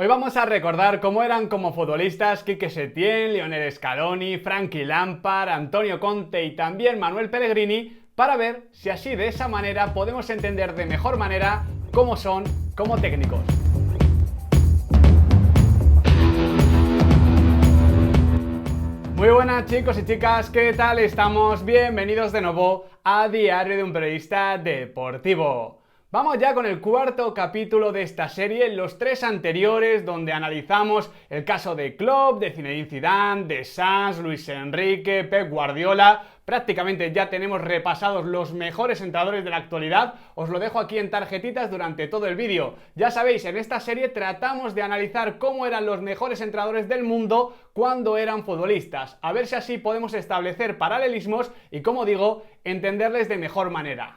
Hoy vamos a recordar cómo eran como futbolistas Quique Setién, Lionel Scaloni, Frankie Lampard, Antonio Conte y también Manuel Pellegrini, para ver si así de esa manera podemos entender de mejor manera cómo son como técnicos. Muy buenas chicos y chicas, ¿qué tal estamos? Bienvenidos de nuevo a Diario de un Periodista Deportivo. Vamos ya con el cuarto capítulo de esta serie, los tres anteriores donde analizamos el caso de Klopp, de Zinedine Zidane, de Sanz, Luis Enrique, Pep Guardiola. Prácticamente ya tenemos repasados los mejores entrenadores de la actualidad, os lo dejo aquí en tarjetitas durante todo el vídeo. Ya sabéis, en esta serie tratamos de analizar cómo eran los mejores entrenadores del mundo cuando eran futbolistas, a ver si así podemos establecer paralelismos y, como digo, entenderles de mejor manera.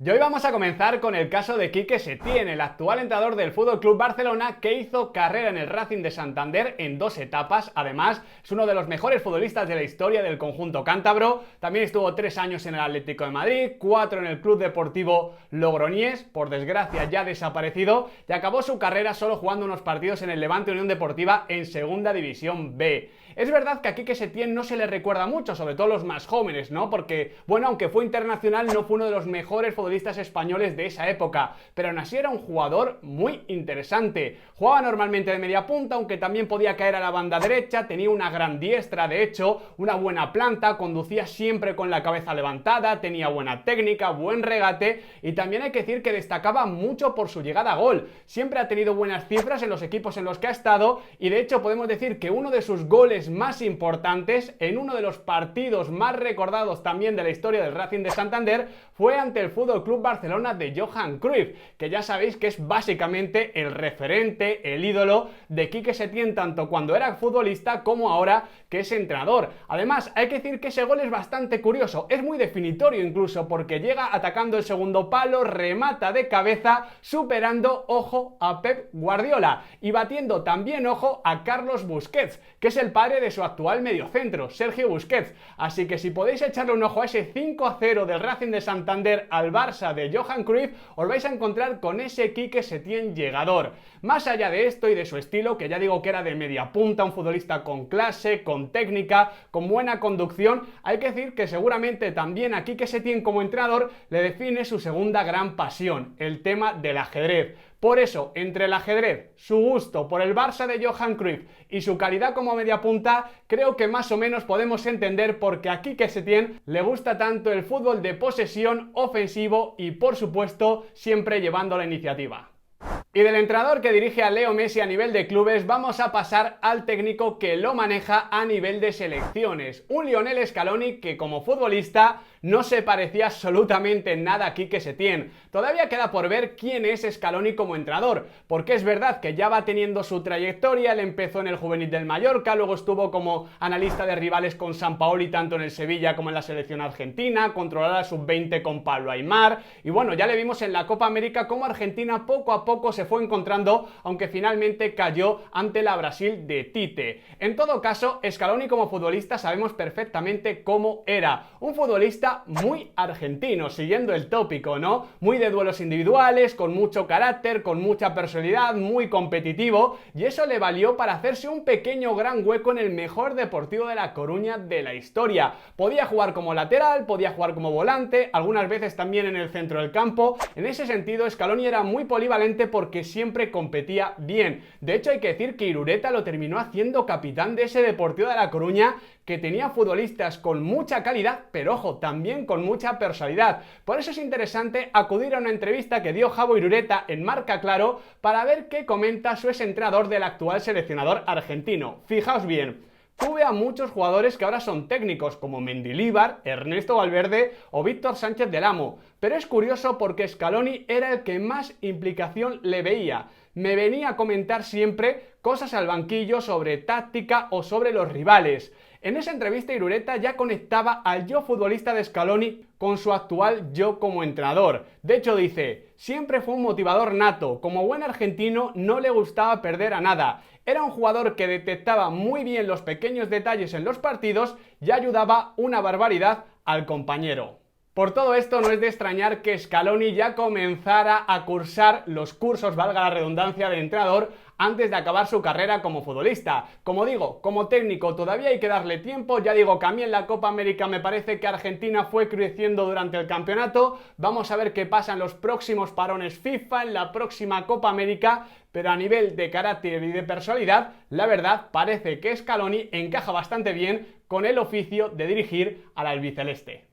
Y hoy vamos a comenzar con el caso de Quique Setién, el actual entrenador del FC Barcelona que hizo carrera en el Racing de Santander en dos etapas. Además, es uno de los mejores futbolistas de la historia del conjunto cántabro. También estuvo 3 años en el Atlético de Madrid, 4 en el Club Deportivo Logroñés, por desgracia ya desaparecido, y acabó su carrera solo jugando unos partidos en el Levante Unión Deportiva en Segunda División B. Es verdad que a Quique Setién no se le recuerda mucho, sobre todo los más jóvenes, ¿no? Porque, bueno, aunque fue internacional, no fue uno de los mejores futbolistas españoles de esa época, pero aún así era un jugador muy interesante. Jugaba normalmente de media punta, aunque también podía caer a la banda derecha, tenía una gran diestra, de hecho, una buena planta, conducía siempre con la cabeza levantada, tenía buena técnica, buen regate, y también hay que decir que destacaba mucho por su llegada a gol. Siempre ha tenido buenas cifras en los equipos en los que ha estado, y de hecho podemos decir que uno de sus goles más importantes en uno de los partidos más recordados también de la historia del Racing de Santander fue ante el FC Barcelona de Johan Cruyff, que ya sabéis que es básicamente el referente, el ídolo de Quique Setién, tanto cuando era futbolista como ahora que es entrenador. Además, hay que decir que ese gol es bastante curioso, es muy definitorio incluso, porque llega atacando el segundo palo, remata de cabeza, superando, ojo, a Pep Guardiola y batiendo también, ojo, a Carlos Busquets, que es el padre de su actual mediocentro, Sergio Busquets. Así que si podéis echarle un ojo a ese 5-0 del Racing de Santander al Barça de Johan Cruyff, os vais a encontrar con ese Quique Setién llegador. Más allá de esto y de su estilo, que ya digo que era de media punta, un futbolista con clase, con técnica, con buena conducción, hay que decir que seguramente también a Quique Setién como entrenador le define su segunda gran pasión, el tema del ajedrez. Por eso, entre el ajedrez, su gusto por el Barça de Johan Cruyff y su calidad como mediapunta, creo que más o menos podemos entender por qué a Quique Setién le gusta tanto el fútbol de posesión, ofensivo y, por supuesto, siempre llevando la iniciativa. Y del entrenador que dirige a Leo Messi a nivel de clubes, vamos a pasar al técnico que lo maneja a nivel de selecciones. Un Lionel Scaloni que como futbolista no se parecía absolutamente en nada a Quique Setién. Todavía queda por ver quién es Scaloni como entrenador, porque es verdad que ya va teniendo su trayectoria. Él empezó en el juvenil del Mallorca, luego estuvo como analista de rivales con Sampaoli tanto en el Sevilla como en la selección argentina, controló la sub-20 con Pablo Aimar, y bueno, ya le vimos en la Copa América cómo Argentina poco a poco se fue encontrando, aunque finalmente cayó ante la Brasil de Tite. En todo caso, Scaloni como futbolista sabemos perfectamente cómo era. Un futbolista muy argentino, siguiendo el tópico, ¿no? Muy de duelos individuales, con mucho carácter, con mucha personalidad, muy competitivo, y eso le valió para hacerse un pequeño gran hueco en el mejor Deportivo de La Coruña de la historia. Podía jugar como lateral, podía jugar como volante, algunas veces también en el centro del campo. En ese sentido, Scaloni era muy polivalente porque siempre competía bien. De hecho, hay que decir que Irureta lo terminó haciendo capitán de ese Deportivo de La Coruña, que tenía futbolistas con mucha calidad, pero ojo, también con mucha personalidad. Por eso es interesante acudir a una entrevista que dio Javo Irureta en Marca Claro para ver qué comenta su exentrenador del actual seleccionador argentino. Fijaos bien. Tuve a muchos jugadores que ahora son técnicos, como Mendilibar, Ernesto Valverde o Víctor Sánchez del Amo, pero es curioso porque Scaloni era el que más implicación le veía. Me venía a comentar siempre cosas al banquillo sobre táctica o sobre los rivales. En esa entrevista Irureta ya conectaba al yo futbolista de Scaloni con su actual yo como entrenador. De hecho dice, siempre fue un motivador nato, como buen argentino no le gustaba perder a nada. Era un jugador que detectaba muy bien los pequeños detalles en los partidos y ayudaba una barbaridad al compañero. Por todo esto no es de extrañar que Scaloni ya comenzara a cursar los cursos, valga la redundancia, de entrenador antes de acabar su carrera como futbolista. Como digo, como técnico todavía hay que darle tiempo. Ya digo que a mí en la Copa América me parece que Argentina fue creciendo durante el campeonato. Vamos a ver qué pasa en los próximos parones FIFA, en la próxima Copa América, pero a nivel de carácter y de personalidad, la verdad parece que Scaloni encaja bastante bien con el oficio de dirigir al albiceleste.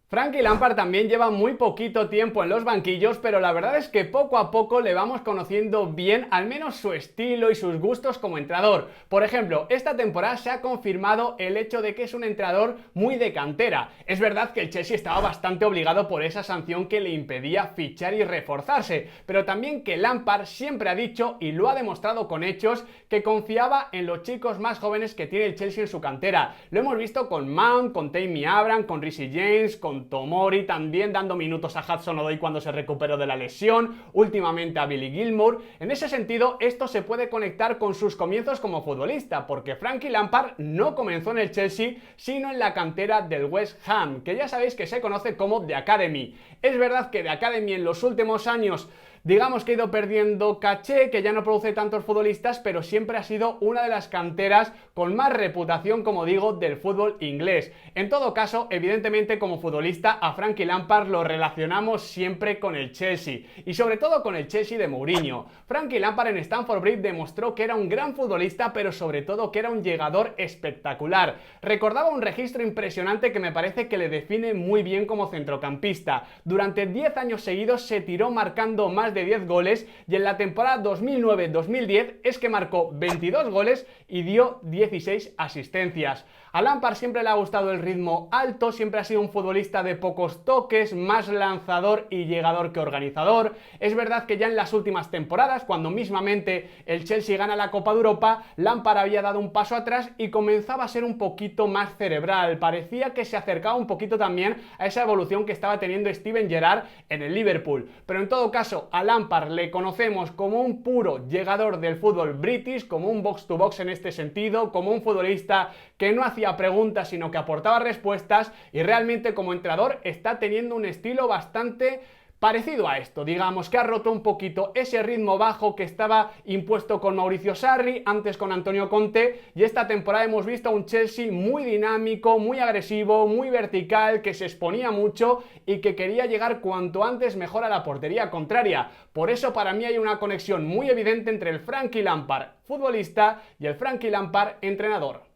Frankie Lampard también lleva muy poquito tiempo en los banquillos, pero la verdad es que poco a poco le vamos conociendo bien al menos su estilo y sus gustos como entrenador. Por ejemplo, esta temporada se ha confirmado el hecho de que es un entrenador muy de cantera. Es verdad que el Chelsea estaba bastante obligado por esa sanción que le impedía fichar y reforzarse, pero también que Lampard siempre ha dicho, y lo ha demostrado con hechos, que confiaba en los chicos más jóvenes que tiene el Chelsea en su cantera. Lo hemos visto con Mount, con Tammy Abraham, con Reece James, con Tomori, también dando minutos a Hudson-Odoi cuando se recuperó de la lesión, últimamente a Billy Gilmour. En ese sentido, esto se puede conectar con sus comienzos como futbolista, porque Frankie Lampard no comenzó en el Chelsea, sino en la cantera del West Ham, que ya sabéis que se conoce como The Academy. Es verdad que The Academy en los últimos años, digamos que ha ido perdiendo caché, que ya no produce tantos futbolistas, pero siempre ha sido una de las canteras con más reputación, como digo, del fútbol inglés. En todo caso, evidentemente como futbolista a Frankie Lampard lo relacionamos siempre con el Chelsea, y sobre todo con el Chelsea de Mourinho. Frankie Lampard en Stamford Bridge demostró que era un gran futbolista, pero sobre todo que era un llegador espectacular. Recordaba un registro impresionante que me parece que le define muy bien como centrocampista. Durante 10 años seguidos se tiró marcando más de 10 goles, y en la temporada 2009-2010 es que marcó 22 goles y dio 16 asistencias. A Lampard siempre le ha gustado el ritmo alto, siempre ha sido un futbolista de pocos toques, más lanzador y llegador que organizador. Es verdad que ya en las últimas temporadas, cuando mismamente el Chelsea gana la Copa de Europa, Lampard había dado un paso atrás y comenzaba a ser un poquito más cerebral. Parecía que se acercaba un poquito también a esa evolución que estaba teniendo Steven Gerrard en el Liverpool. Pero en todo caso, a Lampard le conocemos como un puro llegador del fútbol british, como un box-to-box en este sentido, como un futbolista que no hacía preguntas sino que aportaba respuestas, y realmente como entrenador está teniendo un estilo bastante parecido a esto. Digamos que ha roto un poquito ese ritmo bajo que estaba impuesto con Mauricio Sarri, antes con Antonio Conte, y esta temporada hemos visto a un Chelsea muy dinámico, muy agresivo, muy vertical, que se exponía mucho y que quería llegar cuanto antes mejor a la portería contraria. Por eso para mí hay una conexión muy evidente entre el Frankie Lampard futbolista y el Frankie Lampard entrenador.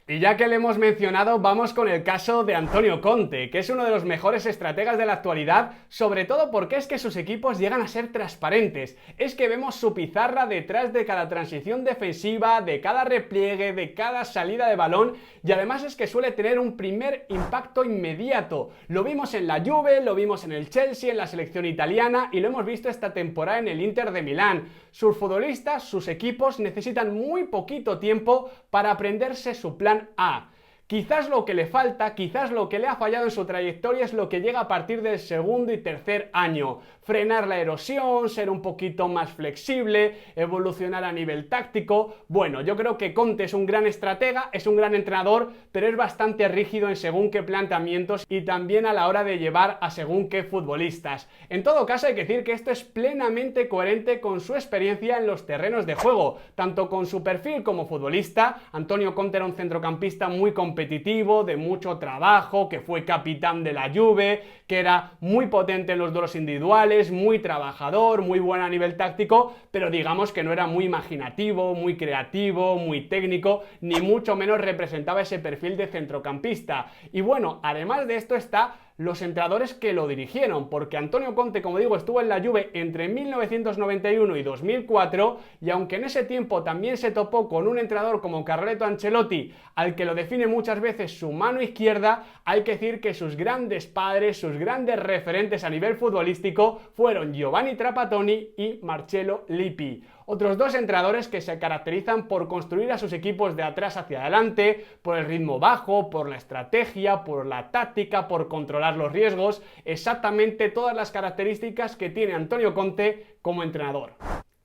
Y ya que le hemos mencionado, vamos con el caso de Antonio Conte, que es uno de los mejores estrategas de la actualidad, sobre todo porque es que sus equipos llegan a ser transparentes. Es que vemos su pizarra detrás de cada transición defensiva, de cada repliegue, de cada salida de balón, y además es que suele tener un primer impacto inmediato. Lo vimos en la Juve, lo vimos en el Chelsea, en la selección italiana, y lo hemos visto esta temporada en el Inter de Milán. Sus futbolistas, sus equipos necesitan muy poquito tiempo para aprenderse su plan A. Quizás lo que le falta, quizás lo que le ha fallado en su trayectoria es lo que llega a partir del segundo y tercer año. Frenar la erosión, ser un poquito más flexible, evolucionar a nivel táctico. Bueno, yo creo que Conte es un gran estratega, es un gran entrenador, pero es bastante rígido en según qué planteamientos y también a la hora de llevar a según qué futbolistas. En todo caso, hay que decir que esto es plenamente coherente con su experiencia en los terrenos de juego, tanto con su perfil como futbolista. Antonio Conte era un centrocampista muy competitivo, de mucho trabajo, que fue capitán de la Juve, que era muy potente en los duelos individuales, muy trabajador, muy bueno a nivel táctico, pero digamos que no era muy imaginativo, muy creativo, muy técnico, ni mucho menos representaba ese perfil de centrocampista. Y bueno, además de esto está los entrenadores que lo dirigieron, porque Antonio Conte, como digo, estuvo en la Juve entre 1991 y 2004, y aunque en ese tiempo también se topó con un entrenador como Carleto Ancelotti, al que lo define muchas veces su mano izquierda, hay que decir que sus grandes padres, sus grandes referentes a nivel futbolístico fueron Giovanni Trapattoni y Marcello Lippi. Otros dos entrenadores que se caracterizan por construir a sus equipos de atrás hacia adelante, por el ritmo bajo, por la estrategia, por la táctica, por controlar los riesgos, exactamente todas las características que tiene Antonio Conte como entrenador.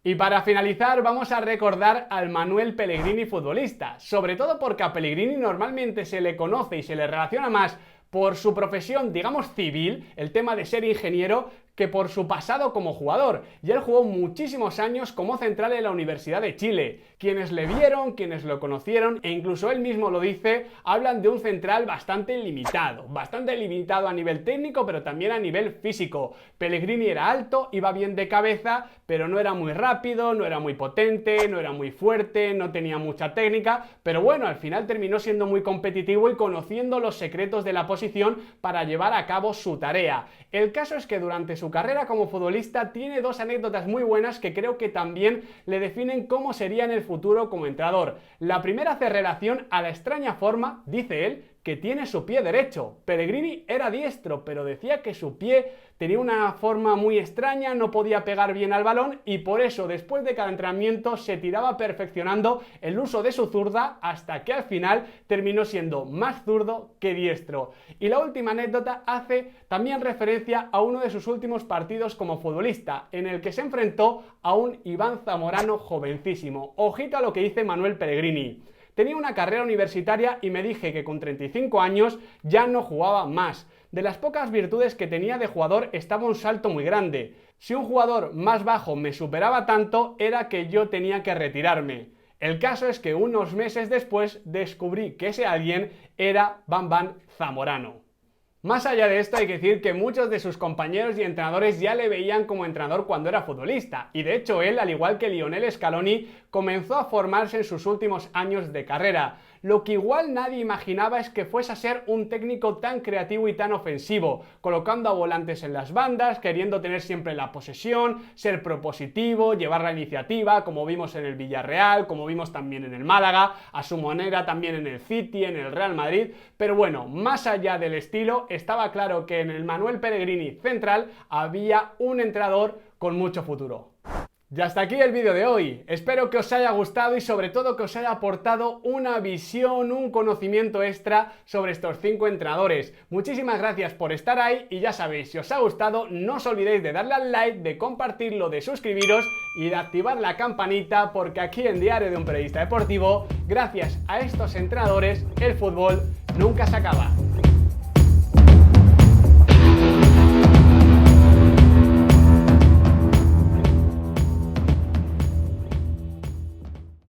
Y para finalizar vamos a recordar al Manuel Pellegrini futbolista, sobre todo porque a Pellegrini normalmente se le conoce y se le relaciona más por su profesión, digamos, civil, el tema de ser ingeniero, que por su pasado como jugador, y él jugó muchísimos años como central en la Universidad de Chile. Quienes le vieron, quienes lo conocieron, e incluso él mismo lo dice, hablan de un central bastante limitado a nivel técnico, pero también a nivel físico. Pellegrini era alto, iba bien de cabeza, pero no era muy rápido, no era muy potente, no era muy fuerte, no tenía mucha técnica, pero bueno, al final terminó siendo muy competitivo y conociendo los secretos de la posición para llevar a cabo su tarea. El caso es que durante su carrera como futbolista tiene dos anécdotas muy buenas que creo que también le definen cómo sería en el futuro como entrenador. La primera hace relación a la extraña forma, dice él, que tiene su pie derecho. Pellegrini era diestro, pero decía que su pie tenía una forma muy extraña, no podía pegar bien al balón y por eso después de cada entrenamiento se tiraba perfeccionando el uso de su zurda hasta que al final terminó siendo más zurdo que diestro. Y la última anécdota hace también referencia a uno de sus últimos partidos como futbolista, en el que se enfrentó a un Iván Zamorano jovencísimo. Ojito a lo que dice Manuel Pellegrini. Tenía una carrera universitaria y me dije que con 35 años ya no jugaba más. De las pocas virtudes que tenía de jugador estaba un salto muy grande. Si un jugador más bajo me superaba tanto, era que yo tenía que retirarme. El caso es que unos meses después descubrí que ese alguien era Bam Zamorano. Más allá de esto hay que decir que muchos de sus compañeros y entrenadores ya le veían como entrenador cuando era futbolista y de hecho él, al igual que Lionel Scaloni, comenzó a formarse en sus últimos años de carrera. Lo que igual nadie imaginaba es que fuese a ser un técnico tan creativo y tan ofensivo, colocando a volantes en las bandas, queriendo tener siempre la posesión, ser propositivo, llevar la iniciativa, como vimos en el Villarreal, como vimos también en el Málaga, a su manera también en el City, en el Real Madrid. Pero bueno, más allá del estilo, estaba claro que en el Manuel Pellegrini central había un entrenador con mucho futuro. Y hasta aquí el vídeo de hoy. Espero que os haya gustado y sobre todo que os haya aportado una visión, un conocimiento extra sobre estos 5 entrenadores. Muchísimas gracias por estar ahí y ya sabéis, si os ha gustado no os olvidéis de darle al like, de compartirlo, de suscribiros y de activar la campanita porque aquí en Diario de un Periodista Deportivo, gracias a estos entrenadores, el fútbol nunca se acaba.